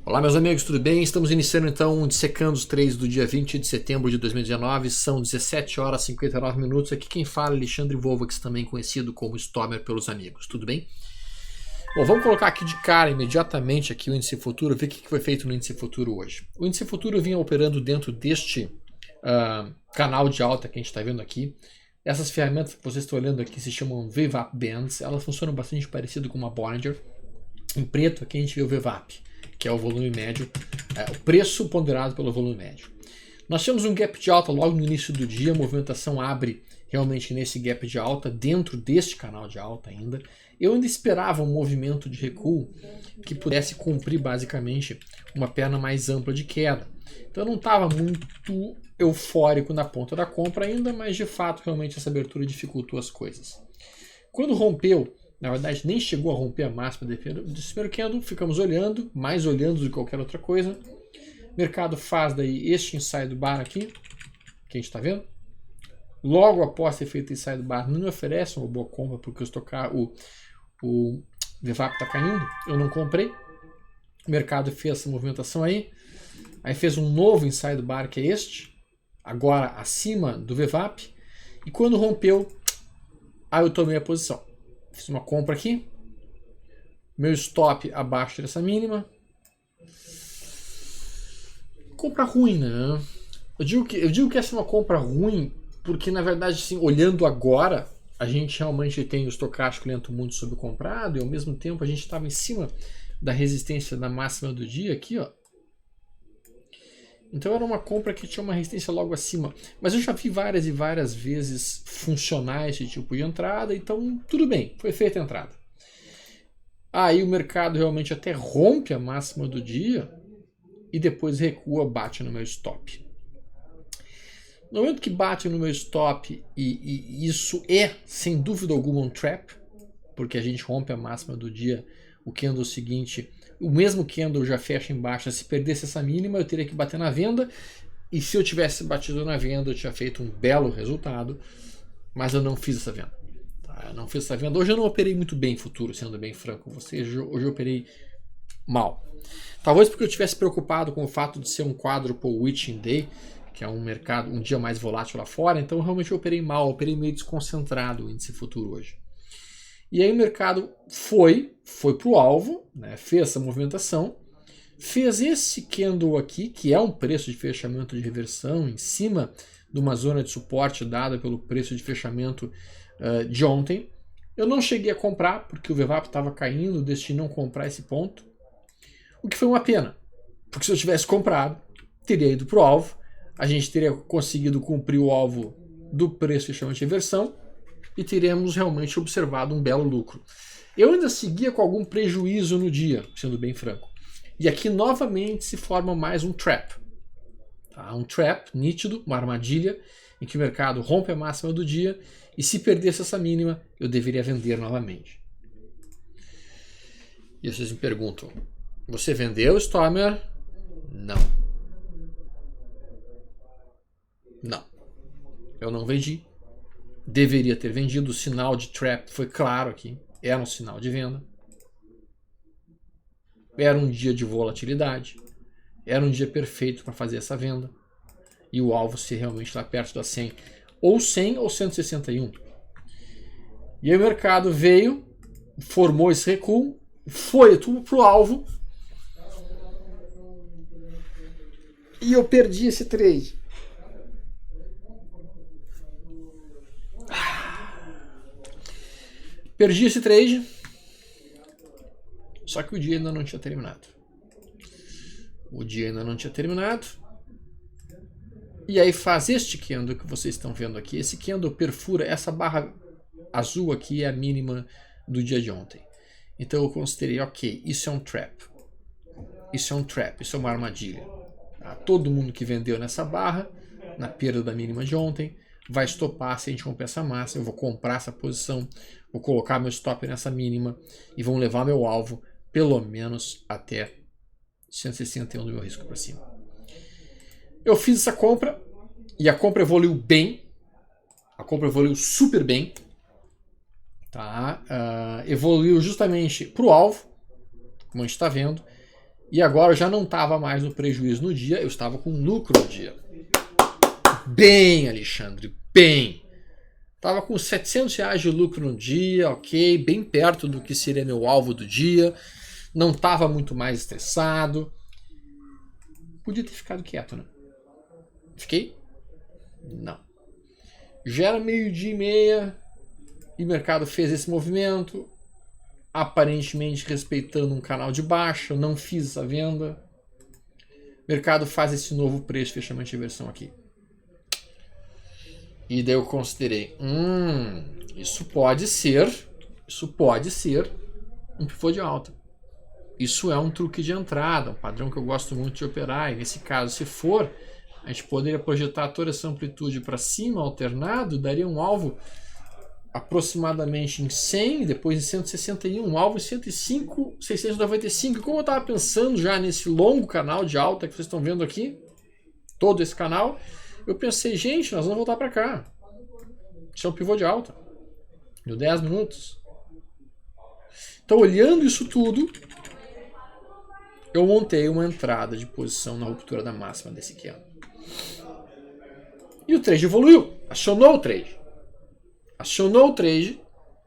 Olá meus amigos, tudo bem? Estamos iniciando então um Dissecando os Trades do dia 20 de setembro de 2019, são 17 horas e 59 minutos, aqui quem fala é Alexandre Volvax, também conhecido como Stormer pelos amigos, tudo bem? Bom, vamos colocar aqui de cara imediatamente aqui o índice futuro, ver o que foi feito no índice futuro hoje. O índice futuro vinha operando dentro deste canal de alta que a gente está vendo aqui. Essas ferramentas que vocês estão olhando aqui se chamam VWAP Bands, elas funcionam bastante parecido com uma Bollinger. Em preto aqui a gente vê o VWAP, que é o volume médio, o preço ponderado pelo volume médio. Nós temos um gap de alta logo no início do dia, a movimentação abre realmente nesse gap de alta, dentro deste canal de alta ainda. Eu ainda esperava um movimento de recuo que pudesse cumprir basicamente uma perna mais ampla de queda. Então eu não estava muito eufórico na ponta da compra ainda, mas de fato realmente essa abertura dificultou as coisas. Quando rompeu, na verdade nem chegou a romper a máxima do primeiro candle, ficamos olhando, mais olhando do que qualquer outra coisa. O mercado faz daí este inside bar aqui, que a gente está vendo. Logo após ter feito inside bar, não me oferece uma boa compra, porque o VWAP está caindo, eu não comprei. O mercado fez essa movimentação aí fez um novo inside bar, que é este, agora acima do VWAP, e quando rompeu, aí eu tomei a posição. Fiz uma compra aqui, meu stop abaixo dessa mínima. Compra ruim, né? Eu digo que essa é uma compra ruim porque, na verdade, assim, olhando agora, a gente realmente tem o estocástico lento muito subcomprado e, ao mesmo tempo, a gente estava em cima da resistência da máxima do dia aqui, ó. Então era uma compra que tinha uma resistência logo acima. Mas eu já vi várias e várias vezes funcionar esse tipo de entrada, então tudo bem, foi feita a entrada. Aí o mercado realmente até rompe a máxima do dia e depois recua, bate no meu stop. No momento que bate no meu stop, e isso é sem dúvida alguma um trap, porque a gente rompe a máxima do dia, o candle seguinte, o mesmo candle já fecha embaixo. Se perdesse essa mínima, eu teria que bater na venda, e se eu tivesse batido na venda, eu tinha feito um belo resultado, mas eu não fiz essa venda. Tá? Eu não fiz essa venda. Hoje eu não operei muito bem futuro, sendo bem franco com vocês. Hoje eu operei mal. Talvez porque eu estivesse preocupado com o fato de ser um quadruple witching day, que é um dia mais volátil lá fora, então realmente eu operei mal, eu operei meio desconcentrado o índice futuro hoje. E aí o mercado foi para o alvo, né, fez essa movimentação, fez esse candle aqui, que é um preço de fechamento de reversão, em cima de uma zona de suporte dada pelo preço de fechamento de ontem. Eu não cheguei a comprar, porque o VWAP estava caindo, decidi não comprar esse ponto, o que foi uma pena, porque se eu tivesse comprado, teria ido para o alvo, a gente teria conseguido cumprir o alvo do preço de fechamento de reversão, e teremos realmente observado um belo lucro. Eu ainda seguia com algum prejuízo no dia, sendo bem franco. E aqui novamente se forma mais um trap. Tá? Um trap nítido, uma armadilha, em que o mercado rompe a máxima do dia, e se perdesse essa mínima, eu deveria vender novamente. E vocês me perguntam, você vendeu, Stormer? Não. Não. Eu não vendi. Deveria ter vendido, o sinal de trap foi claro aqui, era um sinal de venda. Era um dia de volatilidade, era um dia perfeito para fazer essa venda. E o alvo ser realmente lá perto da 100, ou 100 ou 161. E aí o mercado veio, formou esse recuo, foi tudo para o alvo, e eu perdi esse trade. Perdi esse trade, só que o dia ainda não tinha terminado. E aí faz este candle que vocês estão vendo aqui. Esse candle perfura, essa barra azul aqui é a mínima do dia de ontem. Então eu considerei, ok, isso é um trap. Isso é uma armadilha. Tá? Todo mundo que vendeu nessa barra, na perda da mínima de ontem, vai estopar se a gente romper essa máxima. Eu vou comprar essa posição, vou colocar meu stop nessa mínima e vão levar meu alvo pelo menos até 161 do meu risco para cima. Eu fiz essa compra e a compra evoluiu bem, a compra evoluiu super bem, tá? Evoluiu justamente para o alvo, como a gente está vendo, E agora eu já não estava mais no prejuízo no dia, eu estava com lucro no dia. Bem, Alexandre, bem. Estava com R$700 de lucro no dia, ok, bem perto do que seria meu alvo do dia. Não estava muito mais estressado. Podia ter ficado quieto, né? Fiquei? Não. Já era 12:30 e o mercado fez esse movimento, aparentemente respeitando um canal de baixa. Eu não fiz a venda. O mercado faz esse novo preço de fechamento de inversão aqui. E daí eu considerei, isso pode ser um pivô de alta. Isso é um truque de entrada, um padrão que eu gosto muito de operar. E nesse caso, se for, a gente poderia projetar toda essa amplitude para cima, alternado, daria um alvo aproximadamente em 100, depois em 161, um alvo em 105, 695. Como eu estava pensando já nesse longo canal de alta que vocês estão vendo aqui, todo esse canal, eu pensei, gente, nós vamos voltar para cá. Isso é um pivô de alta. Deu 10 minutos. Então, olhando isso tudo, eu montei uma entrada de posição na ruptura da máxima desse aqui. E o trade evoluiu. Acionou o trade. Acionou o trade.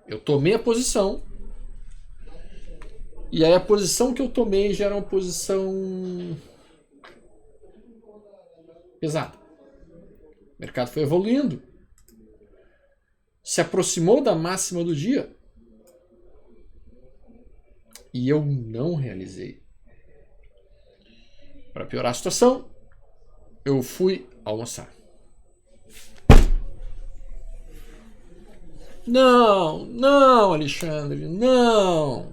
Eu tomei a posição. E aí a posição que eu tomei já era uma posição pesada. O mercado foi evoluindo. Se aproximou da máxima do dia. E eu não realizei. Para piorar a situação, eu fui almoçar. Não, Alexandre, não.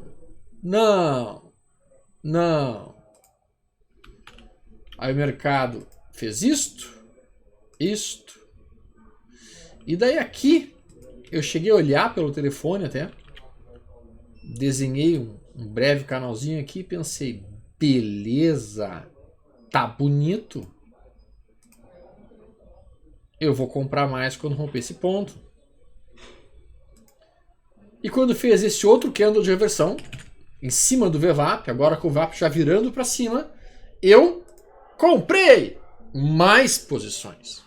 Aí o mercado fez isto. E daí aqui, eu cheguei a olhar pelo telefone até. Desenhei um breve canalzinho aqui e pensei, beleza, tá bonito. Eu vou comprar mais quando romper esse ponto. E quando fez esse outro candle de reversão, em cima do VWAP, agora com o VWAP já virando para cima, eu comprei mais posições.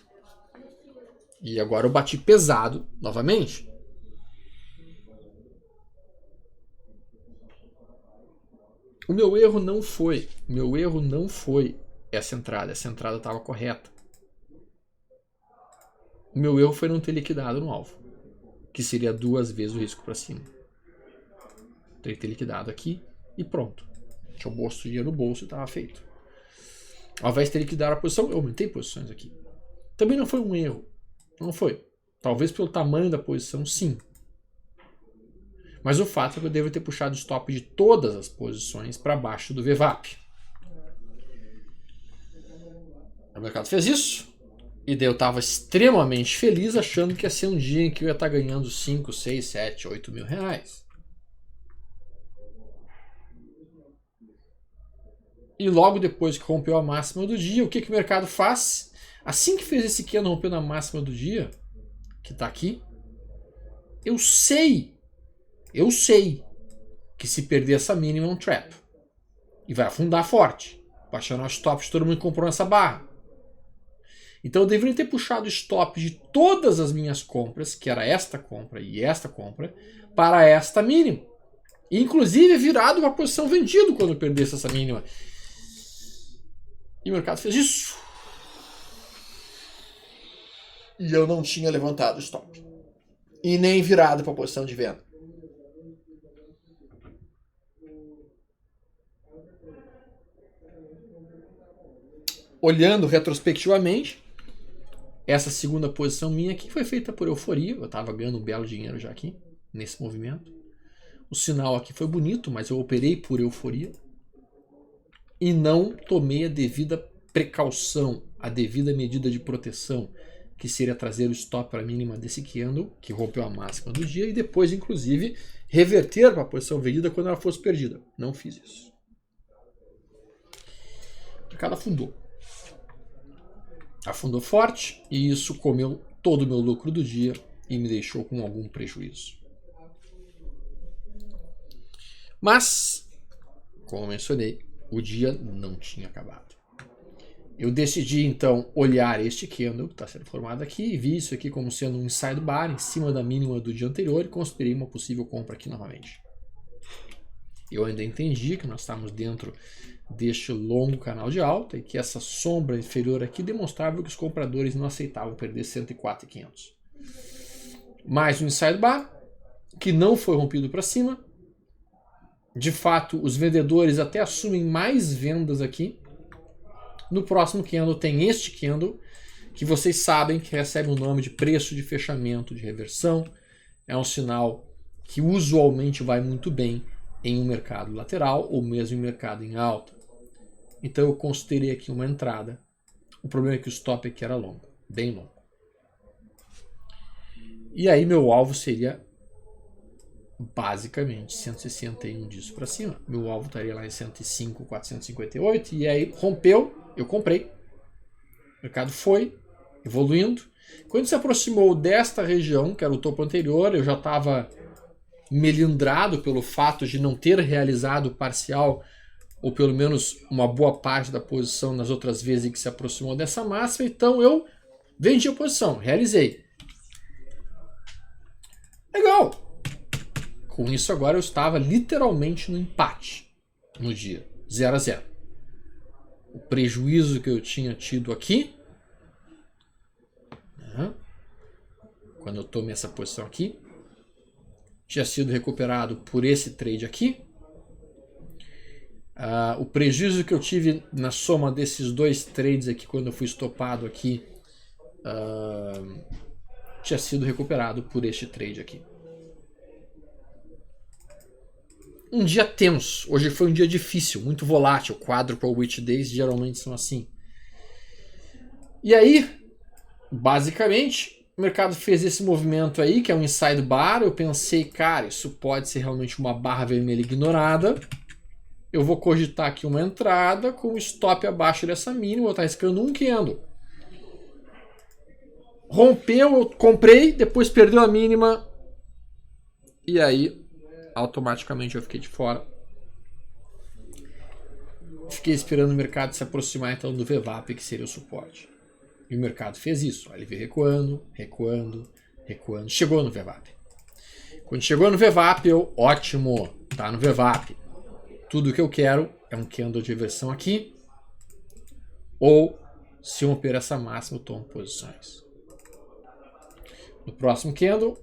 E agora eu bati pesado novamente. O meu erro não foi essa entrada. Essa entrada estava correta. O meu erro foi não ter liquidado no alvo, que seria 2 vezes o risco para cima. Teria que ter liquidado aqui e pronto. Tinha o bolso de dinheiro no bolso e estava feito. Ao invés de ter liquidado a posição, eu aumentei posições aqui. Também não foi um erro. Não foi. Talvez pelo tamanho da posição, sim. Mas o fato é que eu devo ter puxado o stop de todas as posições para baixo do VWAP. O mercado fez isso. E daí eu estava extremamente feliz, achando que ia ser um dia em que eu ia estar ganhando 5, 6, 7, 8 mil reais. E logo depois que rompeu a máxima do dia, o que o mercado faz? Assim que fez esse candle rompendo a máxima do dia, que está aqui, eu sei que se perder essa mínima é um trap. E vai afundar forte. Vai acionar os stops, todo mundo comprou nessa barra. Então eu deveria ter puxado o stop de todas as minhas compras, que era esta compra e esta compra, para esta mínima. E, inclusive virado uma posição vendida quando eu perdesse essa mínima. E o mercado fez isso. E eu não tinha levantado o stop. E nem virado para a posição de venda. Olhando retrospectivamente, essa segunda posição minha aqui foi feita por euforia. Eu estava ganhando um belo dinheiro já aqui, nesse movimento. O sinal aqui foi bonito, mas eu operei por euforia. E não tomei a devida precaução, a devida medida de proteção, que seria trazer o stop para a mínima desse candle, que rompeu a máxima do dia, e depois, inclusive, reverter para a posição vendida quando ela fosse perdida. Não fiz isso. O mercado afundou. Afundou forte e isso comeu todo o meu lucro do dia e me deixou com algum prejuízo. Mas, como eu mencionei, O dia não tinha acabado. Eu decidi então olhar este candle que está sendo formado aqui e vi isso aqui como sendo um inside bar em cima da mínima do dia anterior e considerei uma possível compra aqui novamente. Eu ainda entendi que nós estamos dentro deste longo canal de alta e que essa sombra inferior aqui demonstrava que os compradores não aceitavam perder 104.500. Mais um inside bar que não foi rompido para cima. De fato, os vendedores até assumem mais vendas aqui. No próximo candle tem este candle, que vocês sabem que recebe o nome de preço de fechamento de reversão. É um sinal que usualmente vai muito bem em um mercado lateral ou mesmo em mercado em alta. Então eu considerei aqui uma entrada. O problema é que o stop aqui era longo, bem longo. E aí meu alvo seria basicamente 161 disso para cima. Meu alvo estaria lá em 105.458 e aí rompeu, eu comprei. O mercado foi evoluindo. Quando se aproximou desta região, que era o topo anterior, eu já estava melindrado pelo fato de não ter realizado parcial ou pelo menos uma boa parte da posição nas outras vezes em que se aproximou dessa máxima, então eu vendi a posição, realizei. Legal! Com isso agora eu estava literalmente no empate no dia, 0-0. O prejuízo que eu tinha tido aqui, quando eu tomei essa posição aqui, tinha sido recuperado por esse trade aqui. O prejuízo que eu tive na soma desses dois trades aqui, quando eu fui estopado aqui, tinha sido recuperado por este trade aqui. Um dia tenso. Hoje foi um dia difícil, muito volátil. Quadruple Witch Days geralmente são assim. E aí, basicamente, o mercado fez esse movimento aí, que é um inside bar. Eu pensei, cara, isso pode ser realmente uma barra vermelha ignorada. Eu vou cogitar aqui uma entrada com o stop abaixo dessa mínima. Vou estar riscando um candle. Rompeu, eu comprei, depois perdeu a mínima. E aí, automaticamente eu fiquei de fora. Fiquei esperando o mercado se aproximar então do VWAP, que seria o suporte. E o mercado fez isso. Ele veio recuando, recuando, recuando. Chegou no VWAP. Quando chegou no VWAP, eu, ótimo, tá no VWAP. Tudo que eu quero é um candle de reversão aqui. Ou, se romper essa máxima, eu tomo posições. No próximo candle,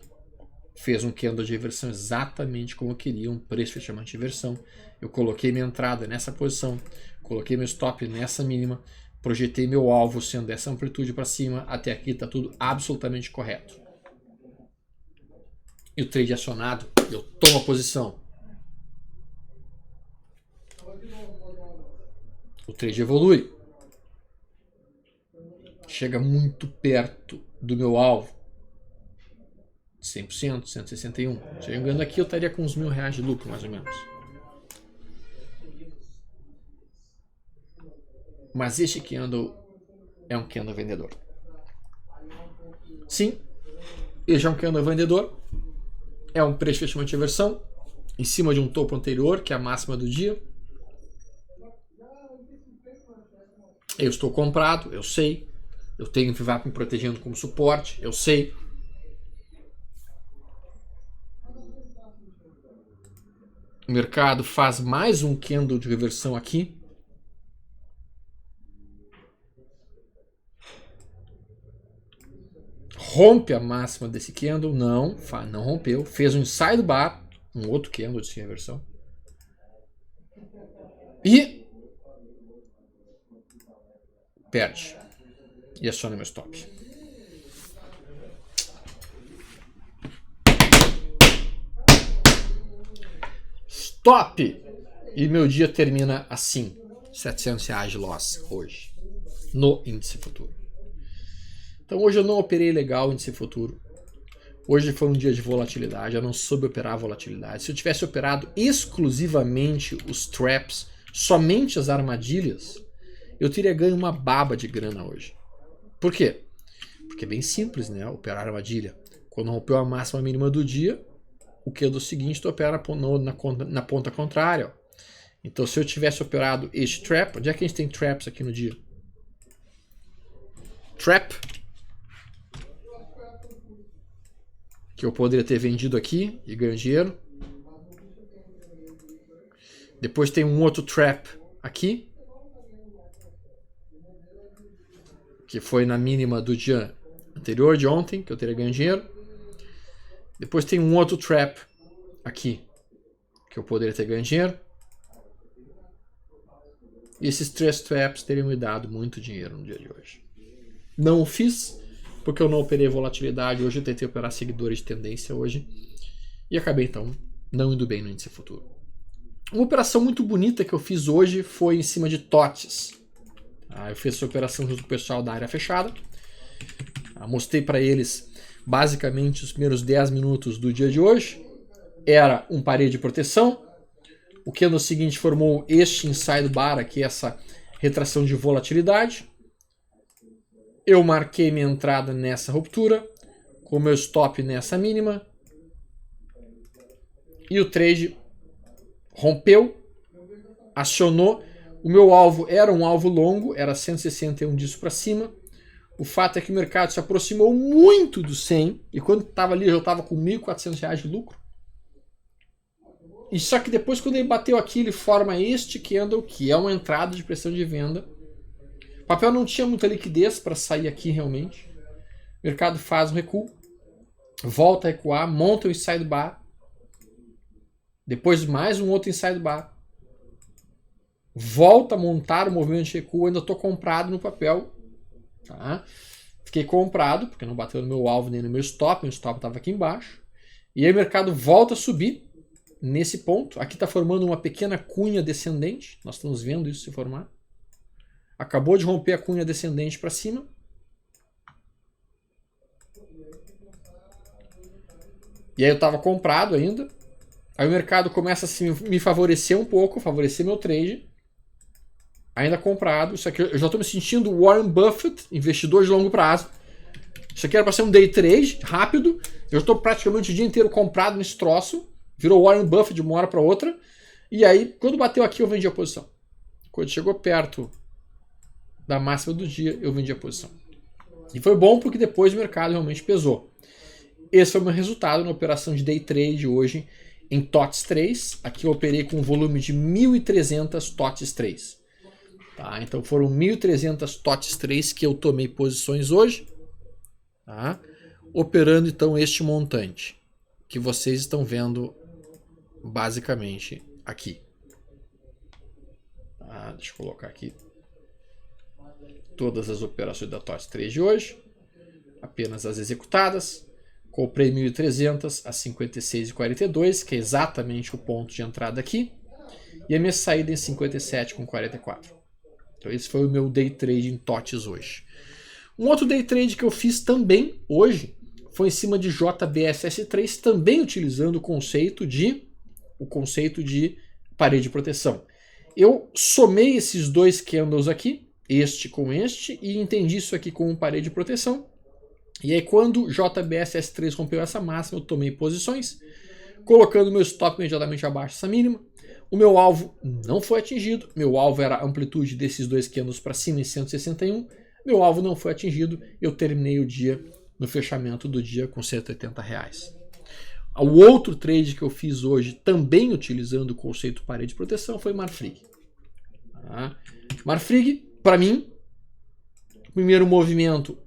fez um candle de reversão exatamente como eu queria, um preço de fechamento de reversão. Eu coloquei minha entrada nessa posição, coloquei meu stop nessa mínima, projetei meu alvo sendo dessa amplitude para cima. Até aqui está tudo absolutamente correto. E o trade acionado, eu tomo a posição. O trade evolui. Chega muito perto do meu alvo. 100%, 161. Chegando aqui eu estaria com uns R$1.000 de lucro, mais ou menos. Mas este candle é um candle vendedor. Sim, este é um candle vendedor. É um preço de fechamento de reversão em cima de um topo anterior, que é a máxima do dia. Eu estou comprado, eu sei. Eu tenho o VWAP me protegendo como suporte, eu sei. O mercado faz mais um candle de reversão aqui. Rompe a máxima desse candle? Não, não rompeu. Fez um inside bar, um outro candle de reversão. E perde. E aciona meu stop. Stop! E meu dia termina assim. R$700 de loss hoje. No índice futuro. Então hoje eu não operei legal o índice futuro. Hoje foi um dia de volatilidade. Eu não soube operar a volatilidade. Se eu tivesse operado exclusivamente os traps, somente as armadilhas, eu teria ganho uma baba de grana hoje. Por quê? Porque é bem simples, né? Operar armadilha. Quando rompeu a máxima mínima do dia, o candle seguinte tu opera na ponta contrária. Ó. Então se eu tivesse operado este trap, onde é que a gente tem traps aqui no dia? Trap, que eu poderia ter vendido aqui e ganho dinheiro. Depois tem um outro trap aqui, que foi na mínima do dia anterior, de ontem, que eu teria ganho dinheiro. Depois tem um outro trap aqui, que eu poderia ter ganho dinheiro. E esses 3 traps teriam me dado muito dinheiro no dia de hoje. Não o fiz, porque eu não operei volatilidade. Hoje eu tentei operar seguidores de tendência hoje. E acabei, então, não indo bem no índice futuro. Uma operação muito bonita que eu fiz hoje foi em cima de TOTS. Eu fiz essa operação junto com o pessoal da área fechada. Mostrei para eles basicamente os primeiros 10 minutos do dia de hoje. Era um parede de proteção. O candle seguinte formou este inside bar aqui, essa retração de volatilidade. Eu marquei minha entrada nessa ruptura, com meu stop nessa mínima. E o trade rompeu, acionou. O meu alvo era um alvo longo, era 161 disso para cima. O fato é que o mercado se aproximou muito do 100, e quando estava ali eu estava com R$ 1.400 de lucro. E só que depois, quando ele bateu aqui, ele forma este candle, que é uma entrada de pressão de venda. O papel não tinha muita liquidez para sair aqui realmente. O mercado faz um recuo, volta a recuar, monta o inside bar. Depois mais um outro inside bar. Volta a montar o movimento de recuo. Ainda estou comprado no papel. Tá? Fiquei comprado, porque não bateu no meu alvo nem no meu stop. Meu stop estava aqui embaixo. E aí o mercado volta a subir nesse ponto. Aqui está formando uma pequena cunha descendente. Nós estamos vendo isso se formar. Acabou de romper a cunha descendente para cima. E aí eu estava comprado ainda. Aí o mercado começa a me favorecer um pouco, favorecer meu trade. Ainda comprado. Isso aqui eu já estou me sentindo Warren Buffett, investidor de longo prazo. Isso aqui era para ser um day trade rápido. Eu estou praticamente o dia inteiro comprado nesse troço. Virou Warren Buffett de uma hora para outra. E aí, quando bateu aqui, eu vendi a posição. Quando chegou perto da máxima do dia, eu vendi a posição. E foi bom porque depois o mercado realmente pesou. Esse foi o meu resultado na operação de day trade hoje em TOTS 3. Aqui eu operei com um volume de 1.300 TOTS 3. Tá? Então foram 1.300 TOTS 3 que eu tomei posições hoje. Tá? Operando então este montante que vocês estão vendo basicamente aqui. Tá? Deixa eu colocar aqui todas as operações da TOTS 3 de hoje. Apenas as executadas. Comprei 1.300 a 56,42, que é exatamente o ponto de entrada aqui. E a minha saída em 57,44. Então esse foi o meu day trade em TOTS hoje. Um outro day trade que eu fiz também hoje foi em cima de JBSS3, também utilizando o conceito de parede de proteção. Eu somei esses dois candles aqui, este com este, e entendi isso aqui como parede de proteção. E aí quando o JBSS3 rompeu essa máxima, eu tomei posições, colocando meu stop imediatamente abaixo dessa mínima. O meu alvo não foi atingido, meu alvo era a amplitude desses dois candles para cima em 161, meu alvo não foi atingido, eu terminei o dia no fechamento do dia com R$180. O outro trade que eu fiz hoje, também utilizando o conceito parede de proteção, foi Marfrig. Marfrig, para mim, primeiro movimento,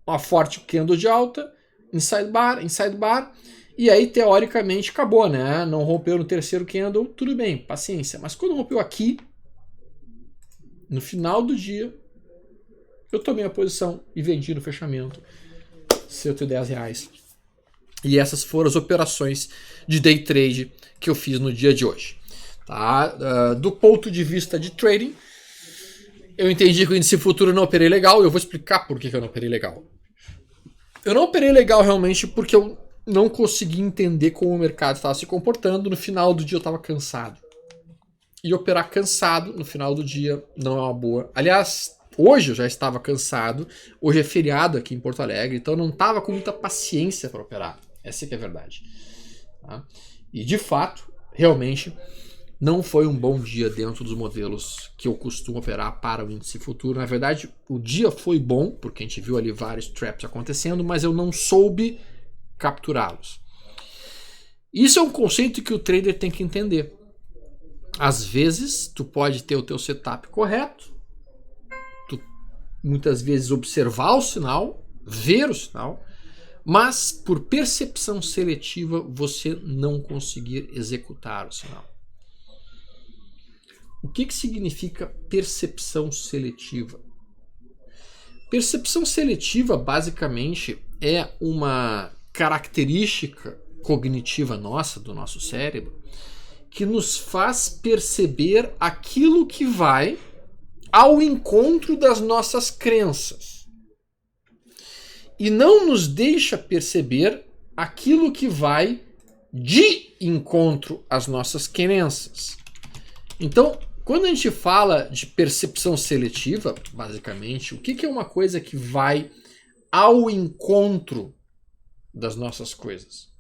uma forte candle de alta, inside bar, e aí teoricamente acabou, né? Não rompeu no terceiro candle, tudo bem, paciência. Mas quando rompeu aqui, no final do dia, eu tomei a posição e vendi no fechamento R$110. E essas foram as operações de day trade que eu fiz no dia de hoje. Tá? Do ponto de vista de trading, eu entendi que o índice futuro não operei legal. Eu vou explicar por que eu não operei legal. Eu não operei legal realmente porque eu não consegui entender como o mercado estava se comportando. No final do dia eu estava cansado. E operar cansado no final do dia não é uma boa. Aliás, hoje eu já estava cansado. Hoje é feriado aqui em Porto Alegre, então eu não estava com muita paciência para operar. Essa que é a verdade. Tá? E de fato, realmente, não foi um bom dia dentro dos modelos que eu costumo operar para o índice futuro. Na verdade, o dia foi bom, porque a gente viu ali vários traps acontecendo, mas eu não soube capturá-los. Isso é um conceito que o trader tem que entender. Às vezes, tu pode ter o teu setup correto, tu muitas vezes observar o sinal, ver o sinal, mas por percepção seletiva você não conseguir executar o sinal. O que significa percepção seletiva? Percepção seletiva, basicamente, é uma característica cognitiva nossa, do nosso cérebro, que nos faz perceber aquilo que vai ao encontro das nossas crenças. E não nos deixa perceber aquilo que vai de encontro às nossas crenças. Então, quando a gente fala de percepção seletiva, basicamente, o que é uma coisa que vai ao encontro das nossas coisas?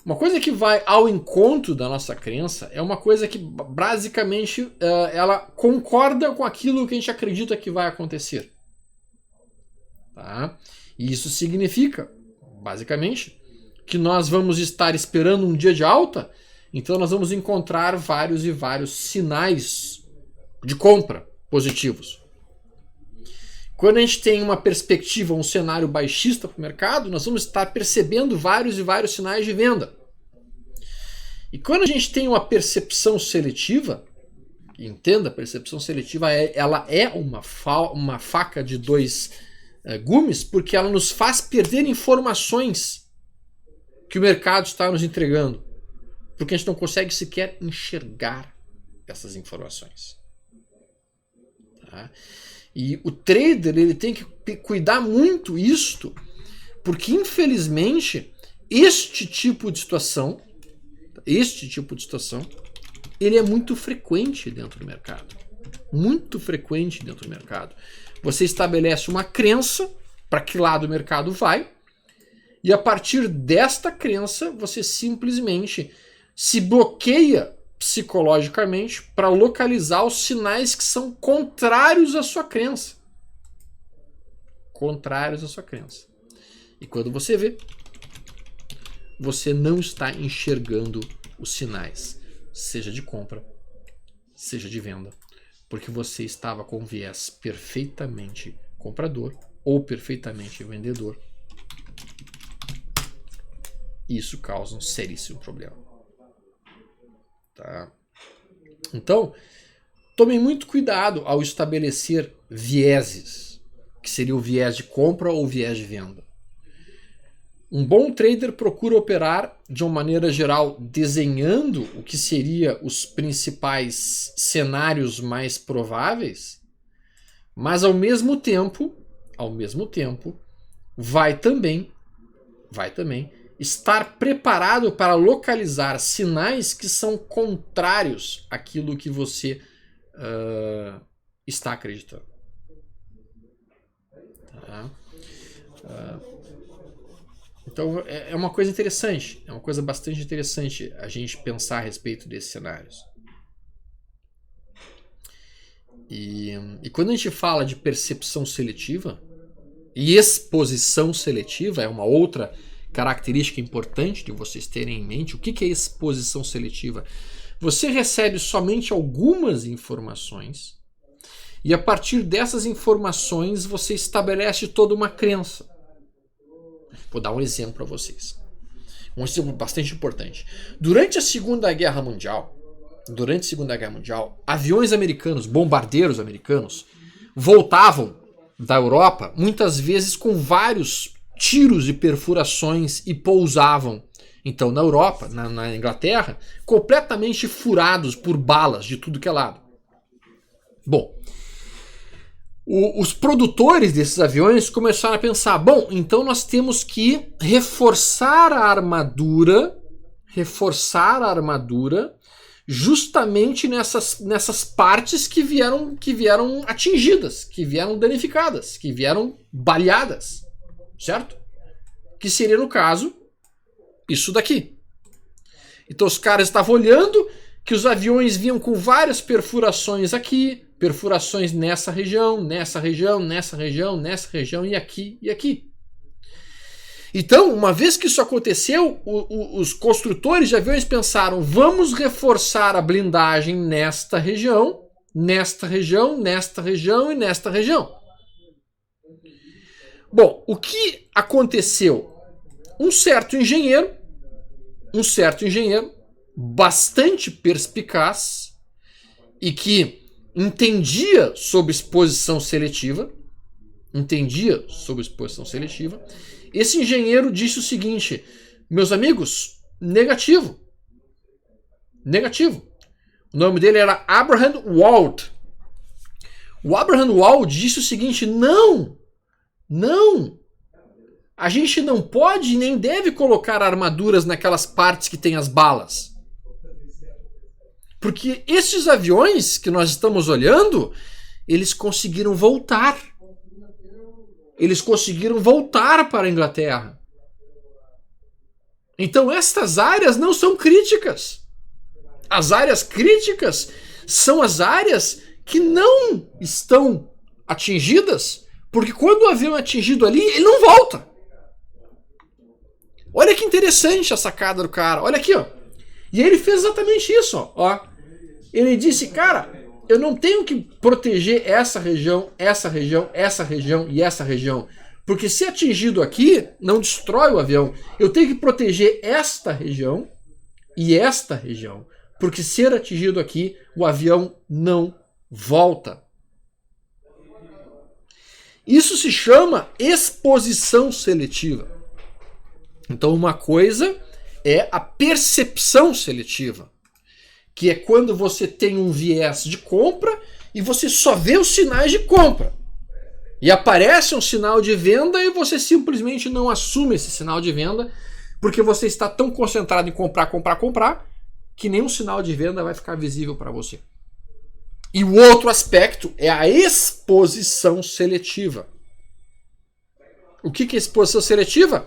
Uma coisa que vai ao encontro da nossa crença é uma coisa que, basicamente, ela concorda com aquilo que a gente acredita que vai acontecer. Tá? E isso significa, basicamente, que nós vamos estar esperando um dia de alta, então nós vamos encontrar vários e vários sinais de compra positivos. Quando a gente tem uma perspectiva, um cenário baixista para o mercado, nós vamos estar percebendo vários e vários sinais de venda. E quando a gente tem uma percepção seletiva, entenda, a percepção seletiva ela é uma faca de dois gumes, porque ela nos faz perder informações que o mercado está nos entregando, porque a gente não consegue sequer enxergar essas informações. Tá? E o trader ele tem que cuidar muito isto, porque infelizmente este tipo de situação, ele é muito frequente dentro do mercado. Muito frequente dentro do mercado. Você estabelece uma crença para que lado o mercado vai, e a partir desta crença você simplesmente se bloqueia psicologicamente para localizar os sinais que são contrários à sua crença. Contrários à sua crença. E quando você vê, você não está enxergando os sinais, seja de compra, seja de venda, porque você estava com viés perfeitamente comprador ou perfeitamente vendedor. Isso causa um seríssimo problema. Tá? Então, tomem muito cuidado ao estabelecer vieses, que seria o viés de compra ou o viés de venda. Um bom trader procura operar de uma maneira geral desenhando o que seria os principais cenários mais prováveis, mas ao mesmo tempo, vai também estar preparado para localizar sinais que são contrários àquilo que você está acreditando. Tá? Então é uma coisa interessante, é uma coisa bastante interessante a gente pensar a respeito desses cenários. E quando a gente fala de percepção seletiva e exposição seletiva, é uma outra característica importante de vocês terem em mente. O que é exposição seletiva? Você recebe somente algumas informações e a partir dessas informações você estabelece toda uma crença. Vou dar um exemplo para vocês. Um exemplo bastante importante. Durante a Segunda Guerra Mundial, aviões americanos, bombardeiros americanos, voltavam da Europa, muitas vezes com vários tiros e perfurações e pousavam, então, na Europa, na Inglaterra, completamente furados por balas de tudo que é lado. Bom, os produtores desses aviões começaram a pensar, bom, então nós temos que reforçar a armadura justamente nessas partes que vieram atingidas, que vieram danificadas, que vieram baleadas, certo? Que seria, no caso, isso daqui. Então os caras estavam olhando que os aviões vinham com várias perfurações aqui, perfurações nessa região, nessa região, nessa região, nessa região e aqui e aqui. Então, uma vez que isso aconteceu, os construtores de aviões pensaram, vamos reforçar a blindagem nesta região, nesta região, nesta região e nesta região. Bom, o que aconteceu? Um certo engenheiro bastante perspicaz e que entendia sobre exposição seletiva, esse engenheiro disse o seguinte, meus amigos, negativo. O nome dele era Abraham Wald. O Abraham Wald disse o seguinte, não, a gente não pode nem deve colocar armaduras naquelas partes que tem as balas. Porque esses aviões que nós estamos olhando, eles conseguiram voltar. Eles conseguiram voltar para a Inglaterra. Então estas áreas não são críticas. As áreas críticas são as áreas que não estão atingidas, porque quando o avião é atingido ali, ele não volta. Olha que interessante a sacada do cara. Olha aqui, ó. E ele fez exatamente isso, ó. Ele disse, cara, eu não tenho que proteger essa região, essa região, essa região e essa região. Porque se atingido aqui, não destrói o avião. Eu tenho que proteger esta região e esta região. Porque ser atingido aqui, o avião não volta. Isso se chama exposição seletiva. Então uma coisa é a percepção seletiva, que é quando você tem um viés de compra e você só vê os sinais de compra. E aparece um sinal de venda e você simplesmente não assume esse sinal de venda porque você está tão concentrado em comprar, que nenhum sinal de venda vai ficar visível para você. E o outro aspecto é a exposição seletiva. O que é exposição seletiva?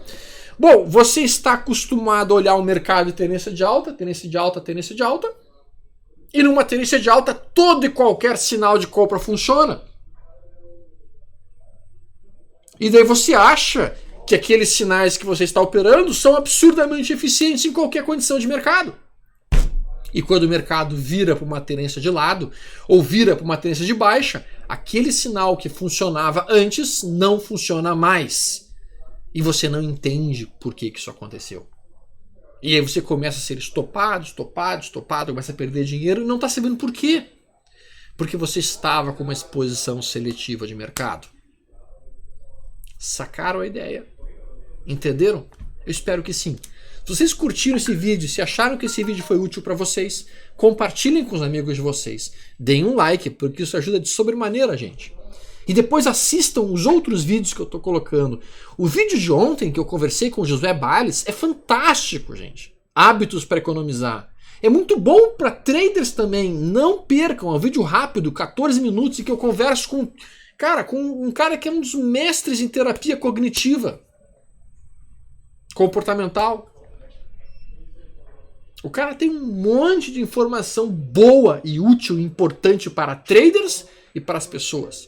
Bom, você está acostumado a olhar o mercado de tendência de alta, tendência de alta, tendência de alta, e numa tendência de alta todo e qualquer sinal de compra funciona. E daí você acha que aqueles sinais que você está operando são absurdamente eficientes em qualquer condição de mercado. E quando o mercado vira para uma tendência de lado ou vira para uma tendência de baixa, aquele sinal que funcionava antes não funciona mais. E você não entende por que isso aconteceu. E aí você começa a ser estopado, começa a perder dinheiro e não está sabendo por quê. Porque você estava com uma exposição seletiva de mercado. Sacaram a ideia? Entenderam? Eu espero que sim. Se vocês curtiram esse vídeo, se acharam que esse vídeo foi útil para vocês, compartilhem com os amigos de vocês. Deem um like, porque isso ajuda de sobremaneira a gente. E depois assistam os outros vídeos que eu estou colocando. O vídeo de ontem que eu conversei com o Josué Bales é fantástico, gente. Hábitos para economizar. É muito bom para traders também. Não percam. É um vídeo rápido, 14 minutos, em que eu converso com um cara que é um dos mestres em terapia cognitiva. Comportamental. O cara tem um monte de informação boa e útil e importante para traders e para as pessoas.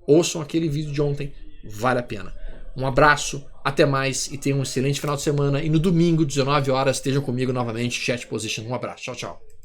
Ouçam aquele vídeo de ontem, vale a pena. Um abraço, até mais e tenham um excelente final de semana. E no domingo, 19 horas, estejam comigo novamente, Chat Position. Um abraço, tchau, tchau.